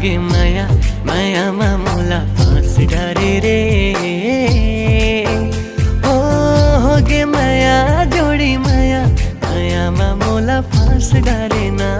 गे माया मायामा मोला फाँस डारे रे। हो गे माया जोडी माया मायामा मोला फाँस डारे ना।